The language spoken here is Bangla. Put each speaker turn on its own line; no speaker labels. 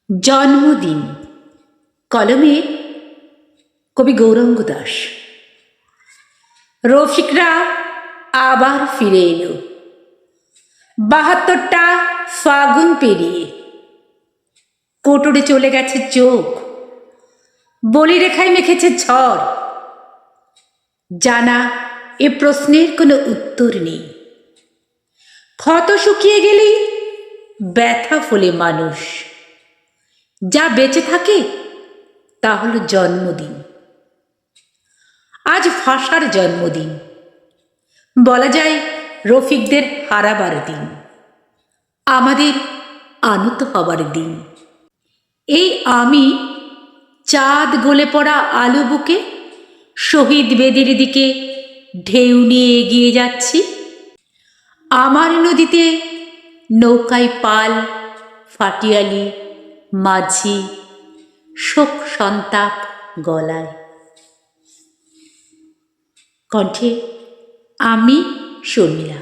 জন্মদিন, কলমে কবি গৌরাঙ্গ দাস। রফিকরা আবার ফিরে এলো ৭২টা ফাগুন পেরিয়ে। কোটরে চলে গেছে চোখ, বলিরেখায় মেখেছে ঝড়। জানা এ প্রশ্নের কোনো উত্তর নেই। ক্ষত শুকিয়ে গেলেই ব্যথা ফলে মানুষ। যা বেঁচে থাকে তা হলো জন্মদিন। আজ ভাষার জন্মদিন, বলা যায় রফিকদের হারাবার দিন, আমাদের আনত হবার দিন। এই আমি চাঁদ গলে পড়া আলো বুকে শহীদ বেদির দিকে ঢেউ নিয়ে এগিয়ে যাচ্ছি। আমার নদীতে নৌকায় পাল, ফাটিয়ালি, মাঝি, শোক সন্তাপ গলায়। কণ্ঠে আমি শর্মিলা।